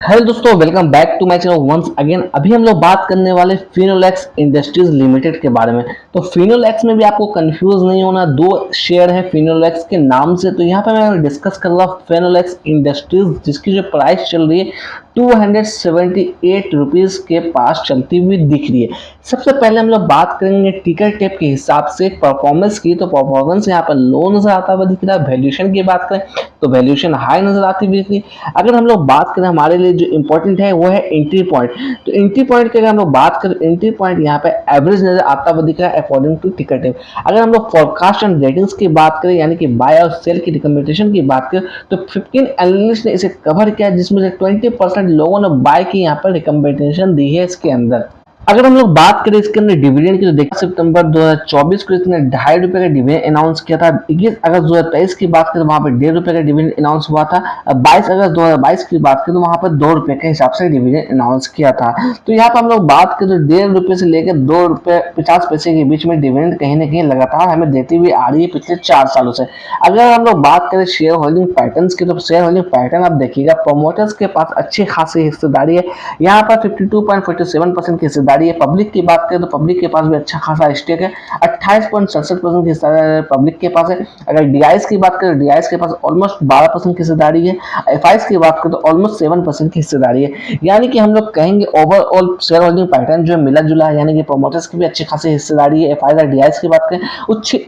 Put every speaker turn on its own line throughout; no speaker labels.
Hello दोस्तों, welcome back to my channel once again. अभी हम लोग बात करने वाले फिनोलेक्स इंडस्ट्रीज लिमिटेड के बारे में। तो फिनोलेक्स में भी आपको कंफ्यूज नहीं होना, दो शेयर है फिनोलेक्स के नाम से। तो यहाँ पे मैं डिस्कस कर रहा हूँ फिनोलेक्स इंडस्ट्रीज, जिसकी जो प्राइस चल रही है 278 रुपीज के पास चलती हुई दिख रही है। सबसे पहले हम लोग बात करेंगे टिकर टेप के हिसाब से परफॉर्मेंस की। तो परफॉर्मेंस यहाँ पर लो नजर आता हुआ दिख रहा है। वैल्यूएशन की बात करें तो वैल्यूएशन हाई नजर आती हुई दिख रही है। अगर हम लोग बात करें, हमारे लिए जो इंपॉर्टेंट है वो है एंट्री पॉइंट। तो एंट्री पॉइंट की अगर हम लोग बात करें, एंट्री पॉइंट यहाँ पे एवरेज नजर आता हुआ दिख रहा है अकॉर्डिंग टू टिकर टेप। अगर हम लोग फोरकास्ट एंड रेटिंग्स की बात करें, यानी कि बाय और सेल की रिकमेंडेशन की बात करें, तो 15 एनालिस्ट ने इसे कवर किया, जिसमें से 20% लोगों ने बाय की यहाँ पर रिकमेंडेशन दी है इसके अंदर। अगर हम लोग बात करें इसके अंदर डिविडेंड की, तो देखिए सितंबर 2024 को इसने ₹2.5 का डिविडेंड अनाउंस किया था। 21 अगस्त 2023 की बात करें तो वहां पर ₹1.5 का डिविडेंड अनाउंस हुआ था। 22 अगस्त 2022 की बात करें तो वहां पर ₹2 के हिसाब से डिविडेंड अनाउंस किया था। तो यहाँ पर हम लोग बात करें तो ₹1.5 से लेकर ₹2.50 के बीच में डिविडेंड कहीं ना कहीं लगातार हमें देती हुई आ रही है पिछले 4 सालों से। अगर हम लोग बात करें शेयर होल्डिंग पैटर्न की, तो शेयर होल्डिंग पैटर्न आप देखिएगा, प्रोमोटर्स के पास अच्छी खासी हिस्सेदारी है। यहाँ पर 52.47% की हिस्सेदारी है। पब्लिक की बात करें तो पब्लिक के पास भी अच्छा खासा स्टेक है, 28.67% की हिस्सेदारी पब्लिक के पास है। अगर डीआईएस की बात करें तो डीआईएस के पास ऑलमोस्ट 12% की हिस्सेदारी है। एफआईएस की बात करें तो ऑलमोस्ट 7% की हिस्सेदारी है। यानी कि हम लोग कहेंगे ओवरऑल शेयर होल्डिंग पैटर्न जो मिला जुला है, यानी कि प्रोमोटर्स की भी अच्छी खासी हिस्सेदारी है। एफआईएस और डीआईएस की बात करें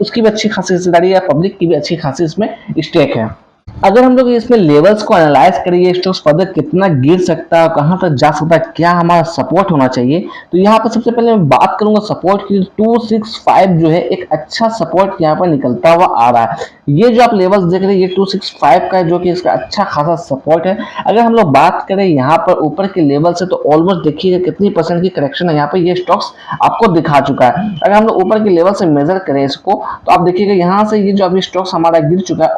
उसकी भी अच्छी खासी हिस्सेदारी है, पब्लिक की भी अच्छी खासी इसमें स्टेक है। अगर हम लोग इसमें लेवल्स को एनालाइज करें, ये स्टॉक्स फर्दर कितना गिर सकता है, कहां तक जा सकता है, क्या हमारा सपोर्ट होना चाहिए, तो यहाँ पर सबसे पहले मैं बात करूंगा सपोर्ट की। 265 जो है एक अच्छा सपोर्ट यहाँ पर निकलता हुआ आ रहा है। ये जो आप लेवल्स देख रहे हैं ये 265 का है, जो कि इसका अच्छा खासा सपोर्ट है। अगर हम लोग बात करें यहाँ पर ऊपर के लेवल से, तो ऑलमोस्ट देखिएगा कितनी परसेंट की करेक्शन है यहाँ पर ये स्टॉक्स आपको दिखा चुका है। अगर हम लोग ऊपर के लेवल से मेजर करें इसको, तो आप देखिएगा यहाँ से ये जो अभी स्टॉक्स हमारा गिर चुका है,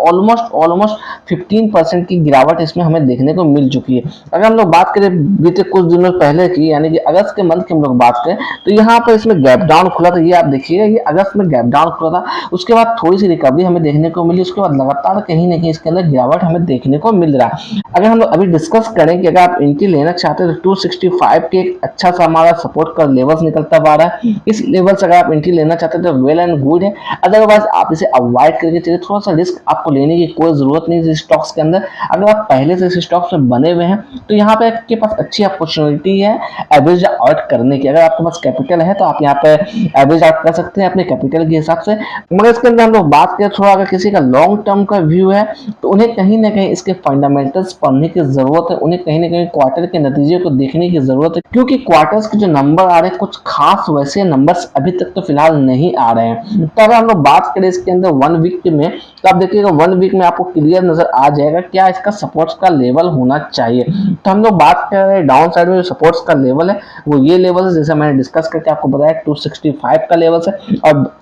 ऑलमोस्ट 15% की गिरावट इसमें हमें देखने को मिल चुकी है। अगर हम लोग बात करें बीते कुछ दिनों पहले की, यानी कि अगस्त के मंथ की हम लोग बात करें, तो यहाँ पर इसमें गैप डाउन खुला था। ये आप देखिएगा, ये अगस्त में गैप डाउन खुला था। उसके बाद थोड़ी सी रिकवरी हमें देखने को मिली। उसके बाद लगातार कहीं ना कहीं इसके अंदर गिरावट हमें देखने को मिल रहा है। अगर हम लोग अभी डिस्कस करें कि अगर आप एंट्री लेना चाहते हैं तो 265 के एक अच्छा सा हमारा सपोर्ट का लेवल्स निकलता आ रहा है। इस लेवल से अगर आप एंट्री लेना चाहते हैं तो वेल एंड गुड है। अदरवाइज आप इसे अवॉइड करके चलिए। थोड़ा सा रिस्क आपको लेने की कोई जरूरत नहीं है स्टॉक्स के अंदर। अगर आप पहले से इस स्टॉक्स में बने हुए हैं तो यहाँ पे आपके पास अच्छी अपॉर्चुनिटी है एवरेज आउट करने की। अगर आपके पास कैपिटल है तो आप यहाँ पे एवरेज आउट कर सकते हैं अपने कैपिटल के हिसाब से। मगर इसके अंदर हम लोग बात करें, थोड़ा अगर किसी का लॉन्ग टर्म का व्यू है तो उन्हें कहीं ना कहीं इसके फंडामेंटल्स पढ़ने की जरूरत है। उन्हें कहीं ना कहीं क्वार्टर के नतीजे को देखने की जरूरत है, क्योंकि क्वार्टर्स के जो नंबर आ रहे हैं कुछ खास वैसे नंबर्स अभी तक तो फिलहाल नहीं आ रहे हैं। तो अगर हम लोग बात करें इसके अंदर 1 वीक में, तो आप देखिएगा 1 वीक में आपको क्लियर नजर आ जाएगा क्या इसका सपोर्ट्स का लेवल होना चाहिए। तो हम लोग बात कर रहे हैं डाउन साइड में जो सपोर्ट्स का लेवल है वो ये लेवल है, जैसे मैंने डिस्कस करके आपको बताया 265 का लेवल है।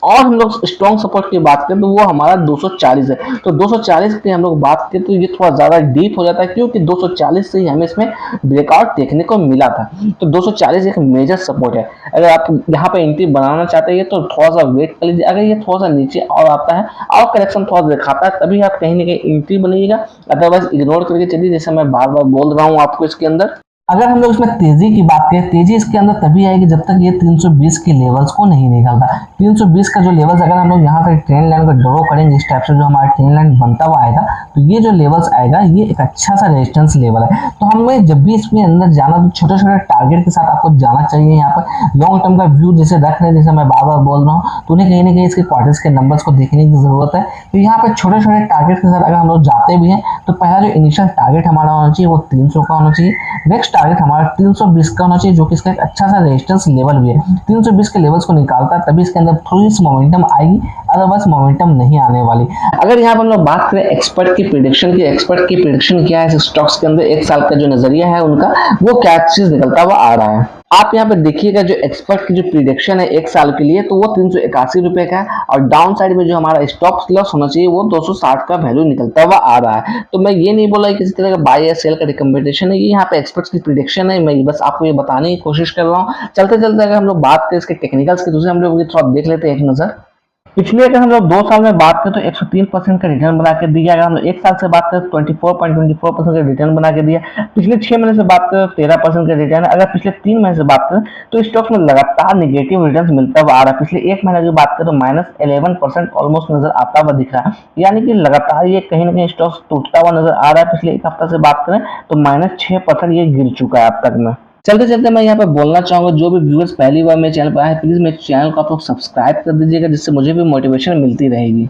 और हम लोग स्ट्रॉन्ग सपोर्ट की बात करें तो वो हमारा 240 है। तो 240 की हम लोग बात करें तो ये थोड़ा ज्यादा डीप हो जाता है, क्योंकि 240 से ही हमें इसमें ब्रेकआउट देखने को मिला था। तो 240 एक मेजर सपोर्ट है। अगर आप यहाँ पे एंट्री बनाना चाहते हैं तो थोड़ा सा वेट कर लीजिए। अगर ये थोड़ा सा नीचे और आता है और करेक्शन थोड़ा दिखाता है, तभी आप कहीं ना कहीं एंट्री बनिएगा। अदरवाइज इग्नोर करके चलिए, जैसे मैं बार बार बोल रहा हूँ आपको इसके अंदर। अगर हम लोग इसमें तेजी की बात करें, तेजी इसके अंदर तभी आएगी जब तक ये 320 के लेवल्स को नहीं निकलता। 320 का जो लेवल्स अगर हम लोग यहाँ से ट्रेंड लाइन को ड्रॉ करेंगे, इस टाइप से जो हमारा ट्रेंड लाइन बनता हुआ आएगा, तो ये जो लेवल्स आएगा ये एक अच्छा सा रेजिस्टेंस लेवल है। तो हमें जब भी इसमें अंदर जाना तो छोटे छोटे टारगेट के साथ आपको जाना चाहिए। यहाँ पर लॉन्ग टर्म का व्यू जैसे रख रहे हैं, जैसे मैं बार बार बोल रहा हूँ, तो उन्हें कहीं ना कहीं इसके क्वार्टर्स के नंबर्स को देखने की जरूरत है। तो यहाँ पर छोटे छोटे टारगेट के साथ अगर हम लोग जाते भी हैं तो पहला जो इनिशियल टारगेट हमारा होना चाहिए वो 300 का होना चाहिए। नेक्स्ट टारगेट हमारा 320 का होना चाहिए, जो कि इसका एक अच्छा सा रेजिस्टेंस लेवल भी है। 320 के लेवल्स को निकालता है तभी इसके अंदर थोड़ी सी मोमेंटम आएगी, अदरवाइज मोमेंटम नहीं आने वाली। अगर यहाँ पर हम लोग बात करें एक्सपर्ट की प्रेडिक्शन की, एक्सपर्ट की प्रेडिक्शन क्या है स्टॉक्स के अंदर, एक साल का जो नजरिया है उनका, वो क्या चीज निकलता हुआ आ रहा है। आप यहाँ पे देखिएगा जो एक्सपर्ट की जो प्रिडिक्शन है एक साल के लिए, तो वो 381 का है। और डाउन साइड में जो हमारा स्टॉप लॉस होना चाहिए वो 260 का वैल्यू निकलता हुआ आ रहा है। तो मैं ये नहीं बोला किसी तरह का बाय या सेल का रिकमेंडेशन है, ये यहाँ पे एक्सपर्ट्स की प्रिडिक्शन है। मैं बस आपको ये बताने की कोशिश कर रहा हूँ। चलते चलते अगर हम लोग बात करें इसके टेक्निकल्स की, दूसरे हम लोग थोड़ा देख लेते हैं एक नजर। पिछले अगर हम लोग 2 साल में बात करें तो 103% का रिटर्न बना के दिया। अगर हम लोग 1 साल से बात करें तो 24.24% का रिटर्न बना के दिया। पिछले 6 महीने से बात करें तो 13% का रिटर्न है। अगर पिछले 3 महीने से बात करें तो स्टॉक्स में लगातार नेगेटिव रिटर्न मिलता हुआ आ रहा है। पिछले 1 महीने की बात करें तो -11% ऑलमोस्ट नजर आता हुआ दिख रहा है, यानी कि लगातार ये कहीं ना कहीं स्टॉक्स टूटता हुआ नजर आ रहा है। पिछले एक हफ्ता से बात करें तो -6% ये गिर चुका है अब तक में। चलते चलते मैं यहाँ पे बोलना चाहूंगा, जो भी व्यूअर्स पहली बार मेरे चैनल पर आए प्लीज मेरे चैनल को आप लोग सब्सक्राइब कर दीजिएगा, जिससे मुझे भी मोटिवेशन मिलती रहेगी।